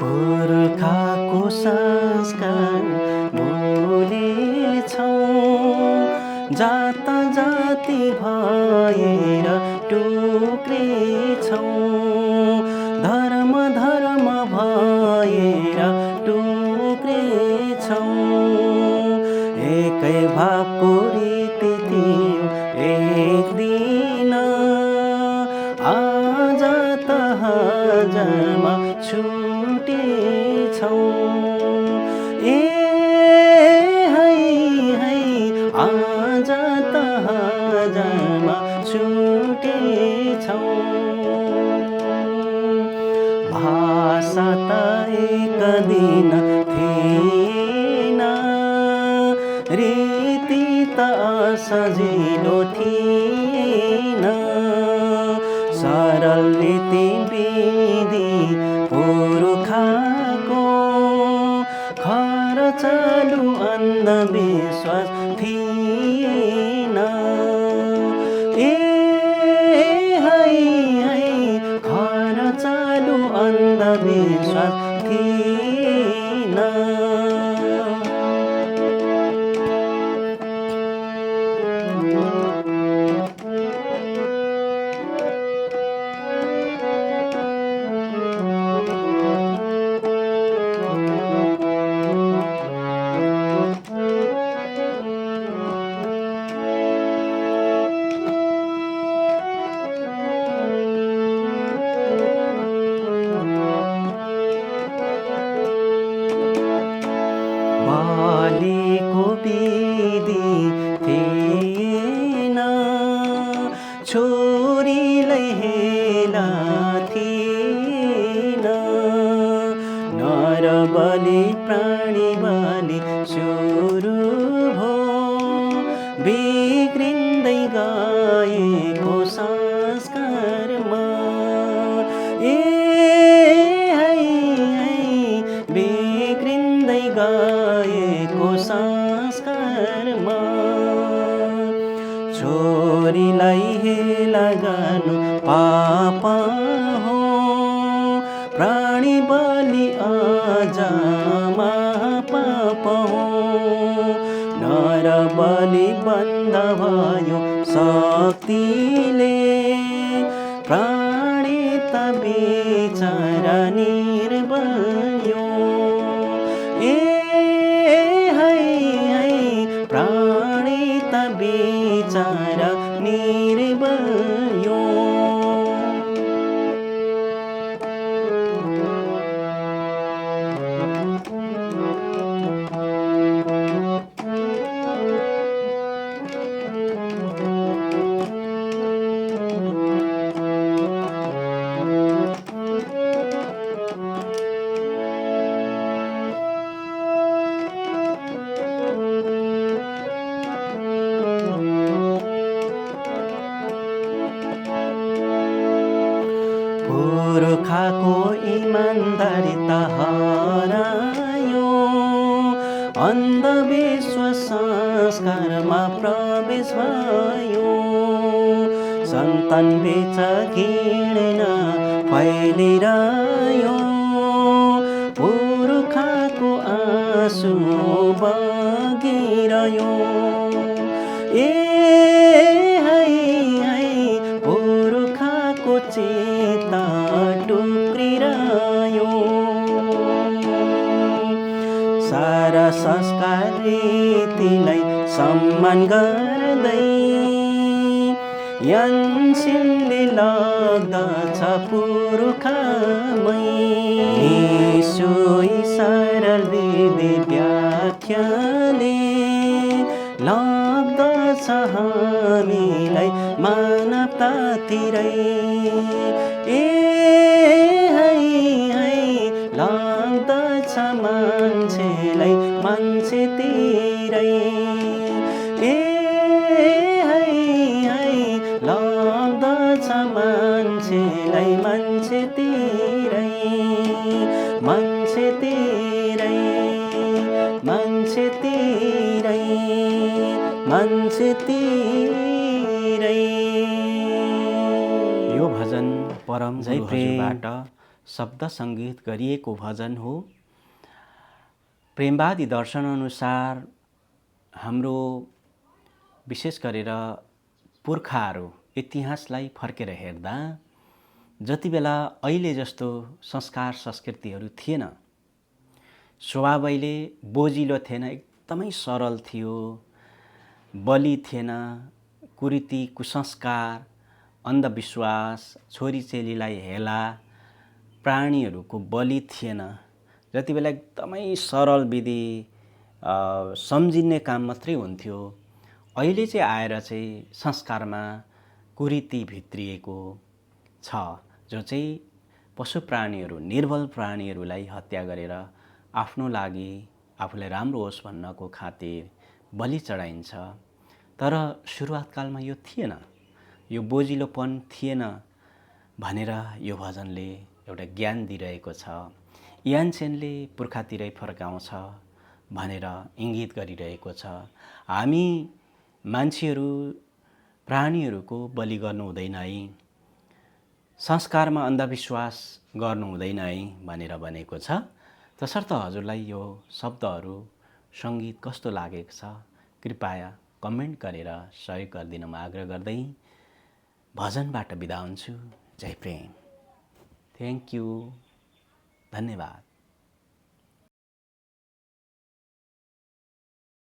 पुर्खाको संस्कार भुलेछौँ, जात जाति भएर टुक्रेछौँ, धर्म धर्म भएर टुक्रेछौँ। एकै भागको रीति थियो एक दिन, आज त हजारमा छुटेछौँ। ए है है आज त हजारमा छुटेछौँ। भाषा त एक दिन थिएन, रीति त सजिलो थिएन, सरल रीति विधि पुर्खाको, खर्चालु अन्धविश्वास थिएन। ए है है खर्चालु अन्धविश्वास थिएन। बालीको विधि थिएन, छोरीलाई हेला थिएन, नर बलि प्राणी बलि सुरु भो, बिग्रिँदै गएको संस्कारमा। ए है है बिग्रिँदै गएको संस्कारमा, छोरीलाई हेला गर्नु पाप हो, प्राणी बलि अझ महापाप हो, नर बलि बन्द भयो शक्तिले, प्राणी त बिचरा निर्बल्यो। ए है है प्राणी त बिचरा निर्बल्यो। पुर्खाको इमान्दारिता हरायो, अन्धविश्वास संस्कारमा प्रवेश भयो, सन्तान बीच घृणा फैलिरह्यो, पुर्खाको आँसु बगिरह्यो। ए है है पुर्खाको चित्त टुक्रिरह्यो, सारा संस्कार रीतिलाई सम्मान गर्दै यन्सिनले लाग्दछ पुर्खामै, सोही सरल विधि व्याख्याले लाग्दछ हामीलाई मानवतातिरै। ए है है लाग्दछ मान्छेलाई मान्छेतिरै। ए है है लाग्दछ मान्छेलाई मान्छेतिरै, मान्छेतिरै, मान्छेतिरै, मान्छेतिरै। यो भजन परम गुरुबाट शब्द सङ्गीत गरिएको भजन हो। प्रेमवादी दर्शनअनुसार हाम्रो विशेष गरेर पुर्खाहरू इतिहासलाई फर्केर हेर्दा जति बेला अहिले जस्तो संस्कार संस्कृतिहरू थिएन, स्वभावैले बोजिलो थिएन, एकदमै सरल थियो, बलि थिएन, कुरीति कुसंस्कार अन्धविश्वास, छोरी चेलीलाई हेला, प्राणीहरूको बलि थिएन, जति बेला एकदमै सरल विधि सम्झिने काम मात्रै हुन्थ्यो। अहिले चाहिँ आएर चाहिँ संस्कारमा कुरीति भित्रिएको छ, जो चाहिँ पशु प्राणीहरू, निर्बल प्राणीहरूलाई हत्या गरेर आफ्नो लागि, आफूलाई राम्रो होस् भन्नको खातिर बलि चढाइन्छ। तर सुरुवात कालमा यो थिएन, यो बोजिलोपन थिएन भनेर यो भजनले एउटा ज्ञान दिइरहेको छ। यानसेनले पुर्खातिरै फर्काउँछ भनेर इङ्गित गरिरहेको छ। हामी मान्छेहरू प्राणीहरूको बलि गर्नु हुँदैन है, संस्कारमा अन्धविश्वास गर्नु हुँदैन है भनेर भनेको छ। तसर्थ हजुरलाई यो शब्दहरू सङ्गीत कस्तो लागेको छ कृपया कमेन्ट गरेर सहयोग गरिदिन म आग्रह गर्दै भजनबाट बिदा हुन्छु। जय प्रेम। थ्याङ्क यू, धन्यवाद।